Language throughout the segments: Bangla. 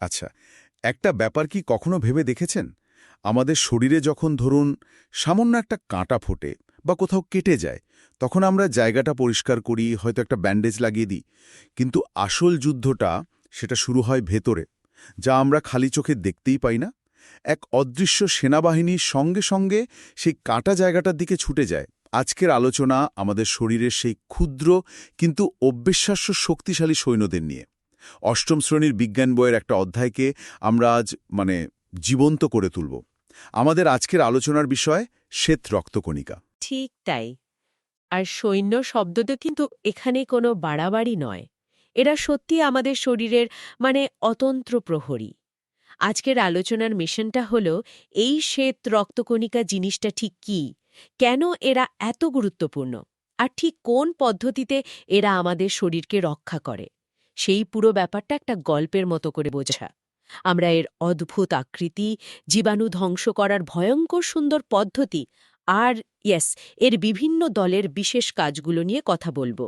আচ্ছা, একটা ব্যাপার কি কখনো ভেবে দেখেছেন? আমাদের শরীরে যখন ধরুন সামান্য একটা কাঁটা ফোটে বা কোথাও কেটে যায়, তখন আমরা জায়গাটা পরিষ্কার করি, হয়তো একটা ব্যান্ডেজ লাগিয়ে দিই। কিন্তু আসল যুদ্ধটা সেটা শুরু হয় ভেতরে, যা আমরা খালি চোখে দেখতেই পাই না। এক অদৃশ্য সেনাবাহিনীর সঙ্গে সঙ্গে সেই কাটা জায়গাটার দিকে ছুটে যায়। আজকের আলোচনা আমাদের শরীরের সেই ক্ষুদ্র কিন্তু অবিশ্বাস্য শক্তিশালী সৈন্যদের নিয়ে। অষ্টম শ্রেণীর বিজ্ঞান বইয়ের একটা অধ্যায়কে আমরা আজ জীবন্ত করে তুলব। আমাদের আজকের আলোচনার বিষয় শ্বেত রক্তকণিকা। ঠিক তাই। আর সৈন্য শব্দটা কিন্তু এখানে কোনো বাড়াবাড়ি নয়। এরা সত্যি আমাদের শরীরের অতন্ত্র প্রহরী। আজকের আলোচনার মিশনটা হলো এই শ্বেত রক্তকণিকা জিনিসটা ঠিক কী, কেন এরা এত গুরুত্বপূর্ণ, আর ঠিক কোন পদ্ধতিতে এরা আমাদের শরীরকে রক্ষা করে। সেই পুরো ব্যাপারটা একটা গল্পের মতো করে বোঝা। আমরা এর অদ্ভুত আকৃতি, জীবাণু ধ্বংস করার ভয়ঙ্কর সুন্দর পদ্ধতি আর এর বিভিন্ন দলের বিশেষ কাজগুলো নিয়ে কথা বলবো।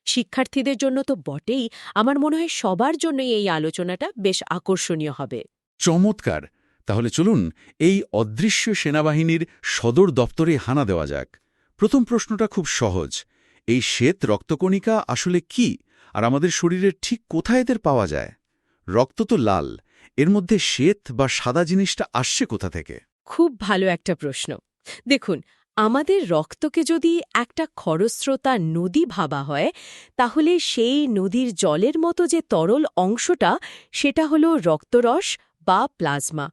শিক্ষার্থীদের জন্য তো বটেই, আমার মনে হয় সবার জন্যই এই আলোচনাটা বেশ আকর্ষণীয় হবে। চমৎকার! তাহলে চলুন এই অদৃশ্য সেনাবাহিনীর সদর দপ্তরে হানা দেওয়া যাক। প্রথম প্রশ্নটা খুব সহজ। এই শ্বেত রক্তকণিকা আসলে কি, আর আমাদের শরীরের ঠিক কোথায় এদের পাওয়া যায়? রক্ত তো লাল, এর মধ্যে শ্বেত বা সাদা জিনিসটা আসছে কোথা থেকে? খুব ভালো একটা প্রশ্ন। দেখুন, আমাদের রক্তকে যদি একটা খরস্রোতা নদী ভাবা হয়, তাহলে সেই নদীর জলের মতো যে তরল অংশটা, সেটা হলো রক্তরস বা প্লাজমা।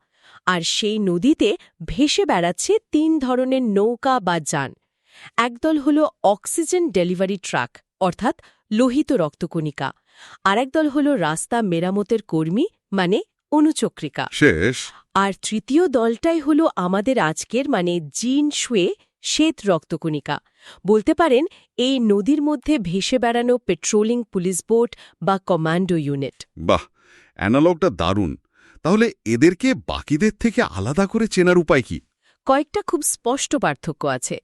আর সেই নদীতে ভেসে বেড়াচ্ছে তিন ধরনের নৌকা বা যান। একদল হলো অক্সিজেন ডেলিভারি ট্রাক, অর্থাৎ লোহিত রক্তকণিকা। আরেকদল হলো রাস্তা মেরামতের কর্মী, অনুচক্রিকা। শেষ। আর তৃতীয় দলটাই হলো আমাদের আজকের জিন শুয়ে শ্বেত রক্তকণিকা। বলতে পারেন এই নদীর মধ্যে ভেসে বেড়ানো পেট্রোলিং পুলিশ বোট বা কমান্ডো ইউনিট। বাহ, অ্যানালগটা দারুণ। তাহলে এদেরকে বাকিদের থেকে আলাদা করে চেনার উপায় কি? কয়েকটা খুব স্পষ্ট পার্থক্য আছে।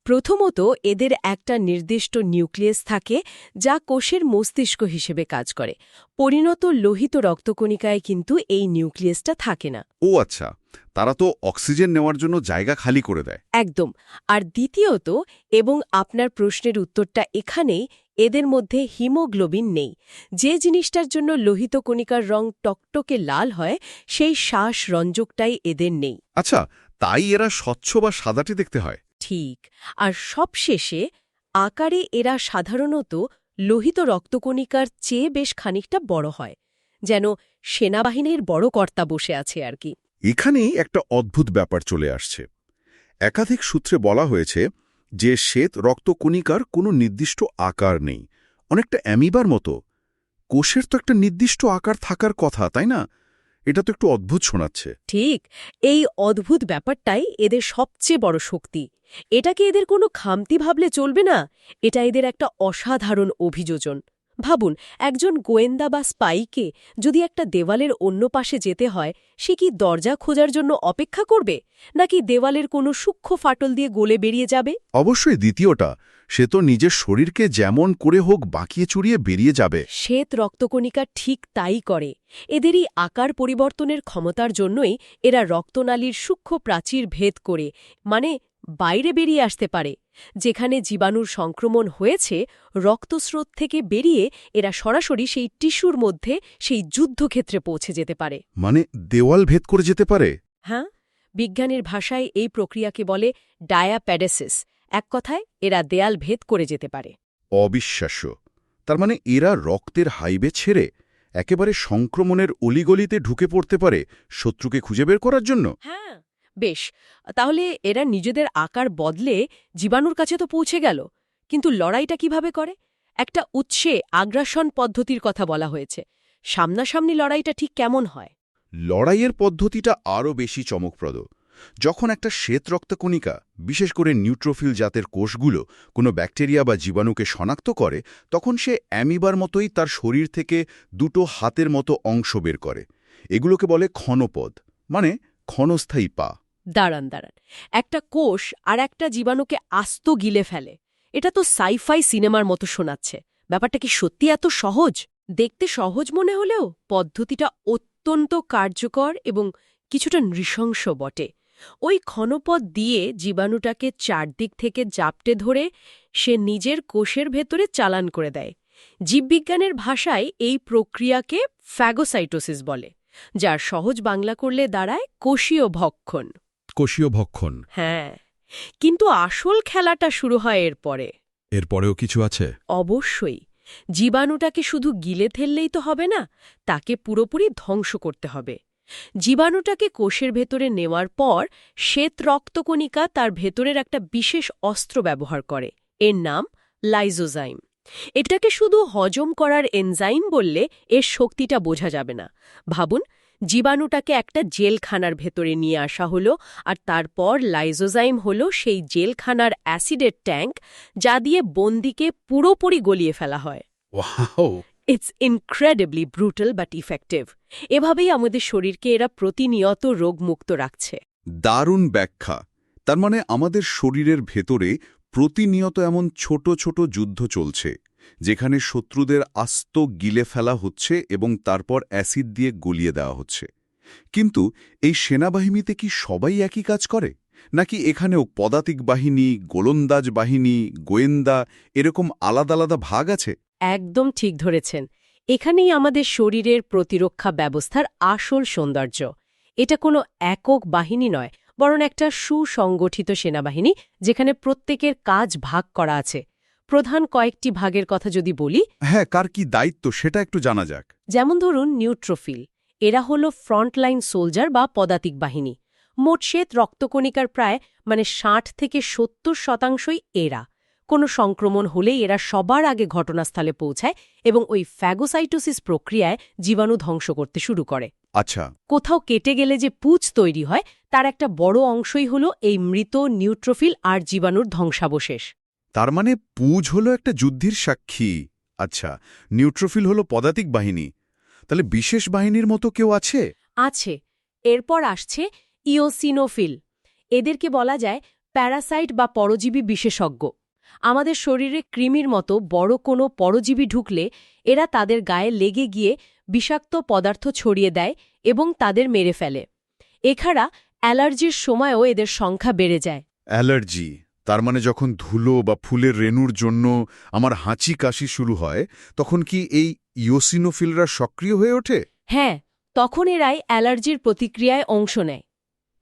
প্রথমত, এদের একটা নির্দিষ্ট নিউক্লিয়াস থাকে, যা কোষের মস্তিষ্ক হিসেবে কাজ করে। পরিণত লোহিত রক্তকণিকায় কিন্তু এই নিউক্লিয়াসটা থাকে না। ও আচ্ছা, তারা তো অক্সিজেন নেওয়ার জন্য জায়গা খালি করে দেয়। একদম। আর দ্বিতীয়ত, এবং আপনার প্রশ্নের উত্তরটা এখানেই, এদের মধ্যে হিমোগ্লোবিন নেই। যে জিনিসটার জন্য লোহিত কণিকার রং টকটকে লাল হয়, সেই শ্বাস রঞ্জকটাই এদের নেই। আচ্ছা, তাই এরা স্বচ্ছ বা সাদাটে দেখতে হয়? ঠিক। আর সবশেষে, আকারে এরা সাধারণত লোহিত রক্তকণিকার চেয়ে বেশ খানিকটা বড় হয়, যেন সেনাবাহিনীর বড় কর্তা বসে আছে আর কি। এখানেই একটা অদ্ভুত ব্যাপার চলে আসছে। একাধিক সূত্রে বলা হয়েছে যে শ্বেত রক্তকণিকার কোনো নির্দিষ্ট আকার নেই, অনেকটা অ্যামিবার মতো। কোষের তো একটা নির্দিষ্ট আকার থাকার কথা, তাই না? এটা তো একটু অদ্ভুত শোনাচ্ছে। ঠিক। এই অদ্ভুত ব্যাপারটাই এদের সবচেয়ে বড় শক্তি। এটাকে এদের কোনো খামতি ভাবলে চলবে না। এটা এদের একটা অসাধারণ অভিযোজন। ভাবুন, একজন গোয়েন্দা বা স্পাইকে যদি একটা দেওয়ালের অন্য পাশে যেতে হয়, সে কি দরজা খোঁজার জন্য অপেক্ষা করবে, নাকি দেওয়ালের কোনো সূক্ষ্ম ফাটল দিয়ে গলে বেরিয়ে যাবে? অবশ্যই দ্বিতীয়টা। সে তো নিজের শরীরকে যেমন করে হোক বাঁকিয়ে চুরিয়ে বেরিয়ে যাবে। শ্বেত রক্তকণিকা ঠিক তাই করে। এদেরই আকার পরিবর্তনের ক্ষমতার জন্যই এরা রক্তনালীর সূক্ষ্ম প্রাচীর ভেদ করে বাইরে বেরিয়ে আসতে পারে। যেখানে জীবাণুর সংক্রমণ হয়েছে, রক্তস্রোত থেকে বেরিয়ে এরা সরাসরি সেই টিস্যুর মধ্যে, সেই যুদ্ধক্ষেত্রে পৌঁছে যেতে পারে। দেওয়াল ভেদ করে যেতে পারে? হ্যাঁ, বিজ্ঞানের ভাষায় এই প্রক্রিয়াকে বলে ডায়াপ্যাডেসিস। এক কথায়, এরা দেয়াল ভেদ করে যেতে পারে। অবিশ্বাস্য। তার এরা রক্তের হাইওয়ে ছেড়ে একেবারে সংক্রমণের অলিগলিতে ঢুকে পড়তে পারে শত্রুকে খুঁজে বের করার জন্য? হ্যাঁ, বেশ। তাহলে এরা নিজেদের আকার বদলে জীবাণুর কাছে তো পৌঁছে গেল, কিন্তু লড়াইটা কিভাবে করে? একটা উৎসে আগ্রাসন পদ্ধতির কথা বলা হয়েছে। সামনাসামনি লড়াইটা ঠিক কেমন হয়? লড়াইয়ের পদ্ধতিটা আরও বেশি চমকপ্রদ। যখন একটা শ্বেত রক্তকণিকা, বিশেষ করে নিউট্রোফিল জাতের কোষগুলো কোনো ব্যাকটেরিয়া বা জীবাণুকে শনাক্ত করে, তখন সে অ্যামিবার মতোই তার শরীর থেকে দুটো হাতের মতো অংশ বের করে। এগুলোকে বলে ক্ষণপদ, ক্ষণস্থায়ী পা। দাঁড়ান। একটা কোষ আর একটা জীবাণুকে আস্ত গিলে ফেলে। এটা তো সাইফাই সিনেমার মতো শোনাচ্ছে। ব্যাপারটা কি সত্যি এত সহজ? দেখতে সহজ মনে হলেও পদ্ধতিটা অত্যন্ত কার্যকর এবং কিছুটা নৃশংস বটে। ওই ক্ষণপথ দিয়ে জীবাণুটাকে চারদিক থেকে জাপটে ধরে সে নিজের কোষের ভেতরে চালান করে দেয়। জীববিজ্ঞানের ভাষায় এই প্রক্রিয়াকে ফ্যাগোসাইটোসিস বলে, যার সহজ বাংলা করলে দাঁড়ায় কোষীয় ভক্ষণ। কোষীয় ভক্ষণ। হ্যাঁ, কিন্তু আসল খেলাটা শুরু হয় এরপরে। এরপরেও কিছু আছে? অবশ্যই। জীবাণুটাকে শুধু গিলে ফেললেই তো হবে না, তাকে পুরোপুরি ধ্বংস করতে হবে। জীবাণুটাকে কোষের ভেতরে নেওয়ার পর শ্বেত রক্তকণিকা তার ভেতরের একটা বিশেষ অস্ত্র ব্যবহার করে। এর নাম লাইজোজাইম। এটাকে শুধু হজম করার এনজাইম বললে এর শক্তিটা বোঝা যাবে না। ভাবুন, জীবাণুটাকে একটা জেলখানার ভেতরে নিয়ে আসা হলো, আর তারপর লাইজোজাইম হলো সেই জেলখানার অ্যাসিডের ট্যাঙ্ক, যা দিয়ে বন্দীকে পুরোপুরি গলিয়ে ফেলা হয়। Wow! It's incredibly brutal but effective. এভাবেই আমাদের শরীরকে এরা প্রতিনিয়ত রোগমুক্ত রাখছে। দারুণ ব্যাখ্যা। তার মানে আমাদের শরীরের ভেতরে প্রতিনিয়ত এমন ছোট ছোট যুদ্ধ চলছে, যেখানে শত্রুদের আস্ত গিলে ফেলা হচ্ছে এবং তারপর অ্যাসিড দিয়ে গলিয়ে দেওয়া হচ্ছে। কিন্তু এই সেনাবাহিনীতে কি সবাই একই কাজ করে, নাকি এখানেও পদাতিক বাহিনী, গোলন্দাজ বাহিনী, গোয়েন্দা এরকম আলাদা আলাদা ভাগ আছে? একদম ঠিক ধরেছেন। এখানেই আমাদের শরীরের প্রতিরক্ষা ব্যবস্থার আসল সৌন্দর্য। এটা কোনো একক বাহিনী নয়, বরং একটা সুসংগঠিত সেনাবাহিনী, যেখানে প্রত্যেকের কাজ ভাগ করা আছে। প্রধান কয়েকটি ভাগের কথা যদি বলি, হ্যাঁ, কার কি দায়িত্ব সেটা একটু জানা যাক। যেমন ধরুন নিউট্রোফিল। এরা হলো ফ্রন্টলাইন সোলজার বা পদাতিক বাহিনী। মোট শ্বেত রক্তকণিকার প্রায় 60 থেকে 70% এরা। কোনো সংক্রমণ হলেই এরা সবার আগে ঘটনাস্থলে পৌঁছায় এবং ওই ফ্যাগোসাইটোসিস প্রক্রিয়ায় জীবাণু ধ্বংস করতে শুরু করে। আচ্ছা, কোথাও কেটে গেলে যে পুঁজ তৈরি হয়, তার একটা বড় অংশই হলো এই মৃত নিউট্রোফিল আর জীবাণুর ধ্বংসাবশেষ। তার মানে পুজ হলো একটা যুদ্ধের সাক্ষী। আচ্ছা, নিউট্রোফিল হলো পদাতিক বাহিনী। তাহলে বিশেষ বাহিনীর মতো কেউ আছে? আছে। এরপর আসছে ইওসিনোফিল। এদেরকে বলা যায় প্যারাসাইট বা পরজীবী বিশেষজ্ঞ। আমাদের শরীরে কৃমির মতো বড় কোনো পরজীবী ঢুকলে এরা তাদের গায়ে লেগে গিয়ে বিষাক্ত পদার্থ ছড়িয়ে দেয় এবং তাদের মেরে ফেলে। এছাড়া অ্যালার্জির সময়ও এদের সংখ্যা বেড়ে যায়। অ্যালার্জি, তার মানে যখন ধুলো বা ফুলের রেণুর জন্য আমার হাঁচি কাশি শুরু হয়, তখন কি এই ইওসিনোফিলরা সক্রিয় হয়ে ওঠে? হ্যাঁ, তখন এরাই অ্যালার্জির প্রতিক্রিয়ায় অংশ নেয়।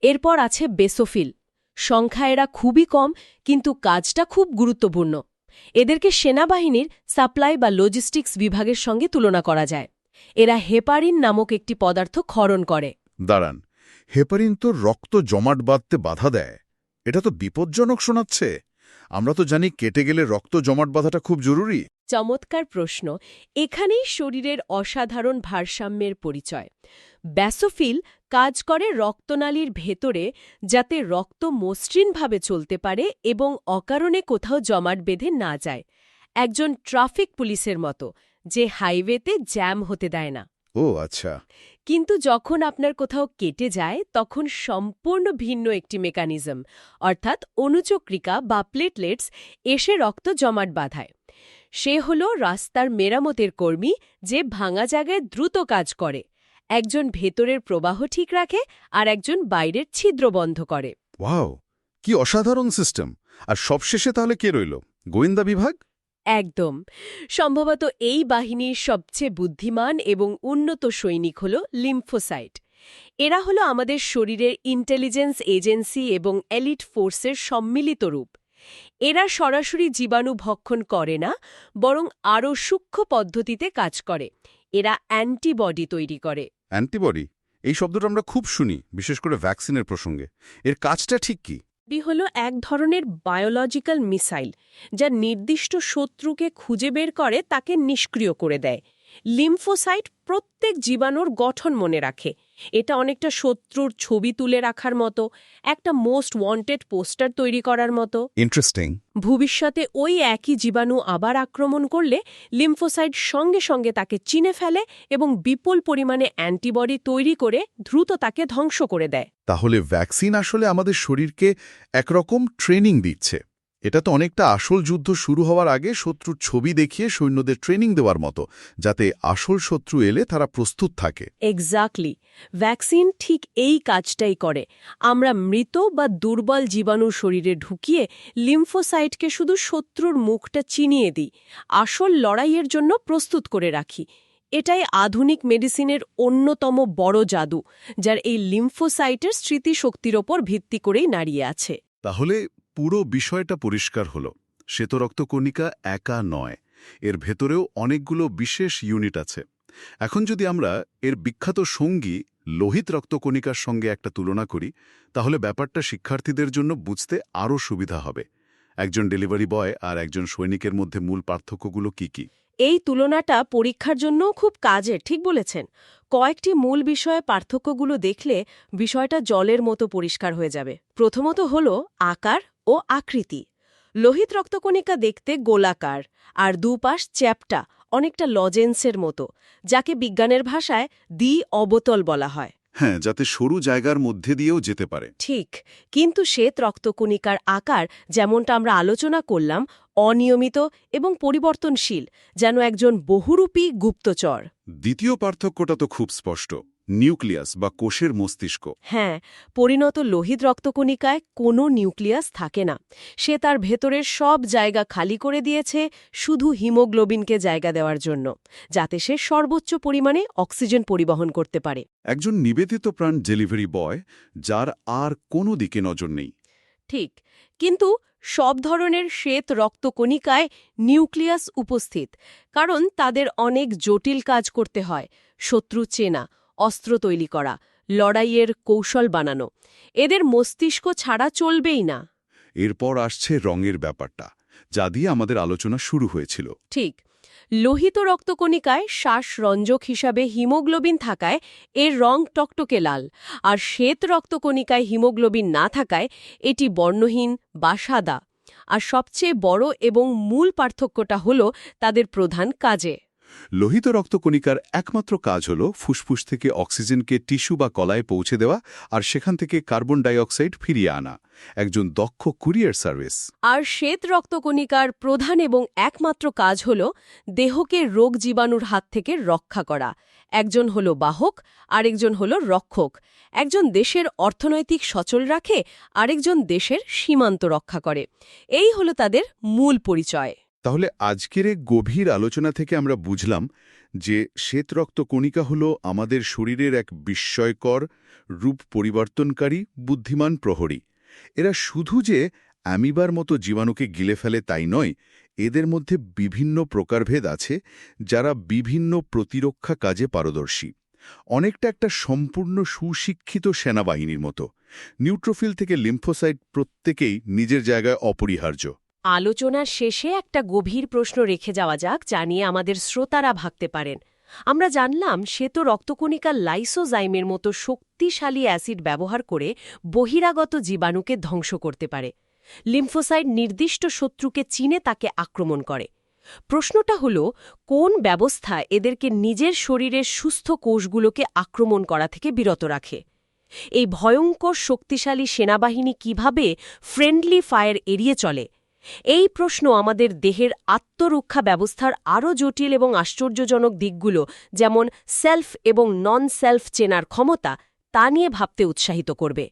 এরপর আছে বেসোফিল। সংখ্যা এরা খুবই কম, কিন্তু কাজটা খুব গুরুত্বপূর্ণ। এদেরকে সেনাবাহিনীর সাপ্লাই বা লজিস্টিক্স বিভাগের সঙ্গে তুলনা করা যায়। এরা হেপারিন নামক একটি পদার্থ ক্ষরণ করে। দাঁড়ান, হেপারিন তো রক্ত জমাট বাঁধতে বাধা দেয়। এটা তো বিপজ্জনক শোনাচ্ছে। আমরা তো জানি কেটে গেলে রক্ত জমাট বাঁধাটা খুব জরুরি। চমৎকার প্রশ্ন। এখানেই শরীরের অসাধারণ ভারসাম্যের পরিচয়। ব্যাসোফিল কাজ করে রক্তনালীর ভেতরে, যাতে রক্ত মসৃণভাবে চলতে পারে এবং অকারণে কোথাও জমাট বেঁধে না যায়। একজন ট্রাফিক পুলিশের মতো, যে হাইওয়েতে জ্যাম হতে দেয় না। ও আচ্ছা। কিন্তু যখন আপনার কোথাও কেটে যায়, তখন সম্পূর্ণ ভিন্ন একটি মেকানিজম, অর্থাৎ অণুচক্রিকা বা প্লেটলেটস এসে রক্ত জমাট বাঁধায়। সে হল রাস্তার মেরামতের কর্মী, যে ভাঙা জায়গায় দ্রুত কাজ করে। একজন ভেতরের প্রবাহ ঠিক রাখে আর একজন বাইরের ছিদ্র বন্ধ করে। ওয়াও, কি অসাধারণ সিস্টেম! আর সবশেষে তাহলে কে রইল? গোয়েন্দা বিভাগ? একদম। সম্ভবত এই বাহিনীর সবচেয়ে বুদ্ধিমান এবং উন্নত সৈনিক হল লিম্ফোসাইট। এরা হলো আমাদের শরীরের ইন্টেলিজেন্স এজেন্সি এবং এলিট ফোর্সের সম্মিলিত রূপ। এরা সরাসরি জীবাণু ভক্ষণ করে না, বরং আরও সূক্ষ্ম পদ্ধতিতে কাজ করে। এরা অ্যান্টিবডি তৈরি করে। অ্যান্টিবডি, এই শব্দটা আমরা খুব শুনি, বিশেষ করে ভ্যাকসিনের প্রসঙ্গে। এর কাজটা ঠিক কি? এটি হল এক ধরনের বায়োলজিক্যাল মিসাইল, যা নির্দিষ্ট শত্রুকে খুঁজে বের করে তাকে নিষ্ক্রিয় করে দেয়। লিম্ফোসাইট প্রত্যেক জীবাণুর গঠন মনে রাখে। এটা অনেকটা শত্রুর ছবি তুলে রাখার মতো, একটা মোস্ট ওয়ান্টেড পোস্টার তৈরি করার মতো। ইন্টারেস্টিং। ভবিষ্যতে ওই একই জীবাণু আবার আক্রমণ করলে লিম্ফোসাইট সঙ্গে সঙ্গে তাকে চিনে ফেলে এবং বিপুল পরিমাণে অ্যান্টিবডি তৈরি করে দ্রুত তাকে ধ্বংস করে দেয়। তাহলে ভ্যাকসিন আসলে আমাদের শরীরকে একরকম ট্রেনিং দিচ্ছে। এটা তো অনেকটা আসল যুদ্ধ শুরু হওয়ার আগে শত্রুর ছবি দেখিয়ে সৈন্যদের ট্রেনিং দেওয়ার মতো, যাতে আসল শত্রু এলে তারা প্রস্তুত থাকে। এক্স্যাক্টলি। ভ্যাকসিন ঠিক এই কাজটাই করে। আমরা মৃত বা দুর্বল জীবাণু শরীরে ঢুকিয়ে লিম্ফোসাইটকে শুধু শত্রুর মুখটা চিনিয়ে দিই, আসল লড়াইয়ের জন্য প্রস্তুত করে রাখি। এটাই আধুনিক মেডিসিনের অন্যতম বড় জাদু, যার এই লিম্ফোসাইটের স্মৃতিশক্তির ওপর ভিত্তি করেই দাঁড়িয়ে আছে। তাহলে পুরো বিষয়টা পরিষ্কার হলো। শ্বেতরক্তকণিকা একা নয়, এর ভেতরেও অনেকগুলো বিশেষ ইউনিট আছে। এখন যদি আমরা এর বিখ্যাত সঙ্গী লোহিত রক্তকণিকার সঙ্গে একটা তুলনা করি, তাহলে ব্যাপারটা শিক্ষার্থীদের জন্য বুঝতে আরও সুবিধা হবে। একজন ডেলিভারি বয় আর একজন সৈনিকের মধ্যে মূল পার্থক্যগুলো কি কি? এই তুলনাটা পরীক্ষার জন্যও খুব কাজের, ঠিক বলেছেন। কয়েকটি মূল বিষয়ে পার্থক্যগুলো দেখলে বিষয়টা জলের মতো পরিষ্কার হয়ে যাবে। প্রথমত হল আকার ও আকৃতি। লোহিত রক্তকণিকা দেখতে গোলাকার, আর দুপাশ চ্যাপ্টা, অনেকটা লজেন্সের মতো, যাকে বিজ্ঞানের ভাষায় অবতল বলা হয়। হ্যাঁ, যাতে সরু জায়গার মধ্যে দিয়েও যেতে পারে। ঠিক, কিন্তু শ্বেত রক্তকণিকার আকার, যেমনটা আমরা আলোচনা করলাম, অনিয়মিত এবং পরিবর্তনশীল, যেন একজন বহুরূপী গুপ্তচর। দ্বিতীয় পার্থক্যটা তো খুব স্পষ্ট, নিউক্লিয়াস বা কোষের মস্তিষ্ক। হ্যাঁ, পরিণত লোহিত রক্তকণিকায় কোনো নিউক্লিয়াস থাকে না। সে তার ভেতরের সব জায়গা খালি করে দিয়েছে শুধু হিমোগ্লোবিনকে জায়গা দেওয়ার জন্য, যাতে সে সর্বোচ্চ পরিমাণে অক্সিজেন পরিবহন করতে পারে। একজন নিবেদিত প্রাণ ডেলিভারি বয়, যার আর কোনো দিকে নজর নেই। ঠিক, কিন্তু সব ধরনের শ্বেত রক্তকণিকায় নিউক্লিয়াস উপস্থিত, কারণ তাদের অনেক জটিল কাজ করতে হয়। শত্রু চেনা, অস্ত্র তৈরি করা, লড়াইয়ের কৌশল বানানো, এদের মস্তিষ্ক ছাড়া চলবেই না। এরপর আসছে রঙের ব্যাপারটা, যা দিয়ে আমাদের আলোচনা শুরু হয়েছিল। ঠিক, লোহিত রক্তকণিকায় শ্বাসরঞ্জক হিসাবে হিমোগ্লোবিন থাকায় এর রং টকটকে লাল, আর শ্বেত রক্তকণিকায় হিমোগ্লোবিন না থাকায় এটি বর্ণহীন বা সাদা। আর সবচেয়ে বড় এবং মূল পার্থক্যটা হল তাদের প্রধান কাজে। লোহিত রক্তকণিকার একমাত্র কাজ হল ফুসফুস থেকে অক্সিজেনকে টিস্যু বা কলায় পৌঁছে দেওয়া, আর সেখান থেকে কার্বন ডাই অক্সাইড ফিরিয়ে আনা। একজন দক্ষ কুরিয়ার সার্ভিস। আর শ্বেত রক্তকণিকার প্রধান এবং একমাত্র কাজ হল দেহকে রোগ জীবাণুর হাত থেকে রক্ষা করা। একজন হল বাহক, আরেকজন হল রক্ষক। একজন দেশের অর্থনৈতিক সচল রাখে, আরেকজন দেশের সীমান্ত রক্ষা করে। এই হল তাদের মূল পরিচয়। তাহলে আজকের এই গভীর আলোচনা থেকে আমরা বুঝলাম যে শ্বেত রক্তকণিকা হল আমাদের শরীরের এক বিস্ময়কর, রূপ পরিবর্তনকারী, বুদ্ধিমান প্রহরী। এরা শুধু যে অ্যামিবার মতো জীবাণুকে গিলে ফেলে তাই নয়, এদের মধ্যে বিভিন্ন প্রকারভেদ আছে, যারা বিভিন্ন প্রতিরক্ষা কাজে পারদর্শী। অনেকটা একটা সম্পূর্ণ সুশিক্ষিত সেনাবাহিনীর মতো। নিউট্রোফিল থেকে লিম্ফোসাইট প্রত্যেকেই নিজের জায়গায় অপরিহার্য। আলোচনার শেষে একটা গভীর প্রশ্ন রেখে যাওয়া যাক, যা নিয়ে আমাদের শ্রোতারা ভাবতে পারেন। আমরা জানলাম শ্বেত রক্তকণিকা লাইসোজাইমের মতো শক্তিশালী অ্যাসিড ব্যবহার করে বহিরাগত জীবাণুকে ধ্বংস করতে পারে। লিম্ফোসাইট নির্দিষ্ট শত্রুকে চিনে তাকে আক্রমণ করে। প্রশ্নটা হল, কোন ব্যবস্থা এদেরকে নিজের শরীরের সুস্থ কোষগুলোকে আক্রমণ করা থেকে বিরত রাখে? এই ভয়ঙ্কর শক্তিশালী সেনাবাহিনী কিভাবে ফ্রেন্ডলি ফায়ার এড়িয়ে চলে? এই প্রশ্ন আমাদের দেহের আত্মরক্ষা ব্যবস্থার আরও জটিল এবং আশ্চর্যজনক দিকগুলো, যেমন সেলফ এবং নন সেলফ চেনার ক্ষমতা, তা নিয়ে ভাবতে উৎসাহিত করবে।